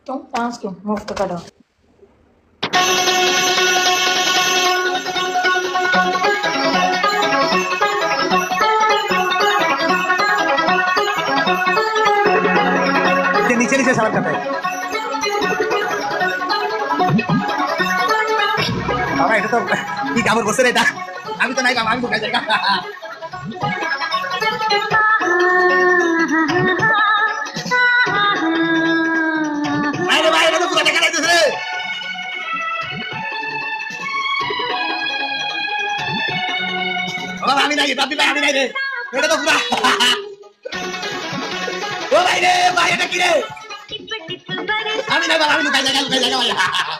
तुम डांस क्यों मुफ्त करो। नीचे नीचे सवाल करते हैं বাবা, এটা তো কি কামড় বসে রে এটা। আমি তো নাই বাবা, আমি ঢুকাই জায়গা। বাইরে বাইরে, এটা তো পুরো দেখা যাচ্ছে রে। বাবা আমি নাই, বাপি ভাই আমি নাই রে, এটা তো পুরা। ও ভাই রে ভাই, এটা কি রে? আমি নাই বাবা, আমি ঢুকাই জায়গা ভাই।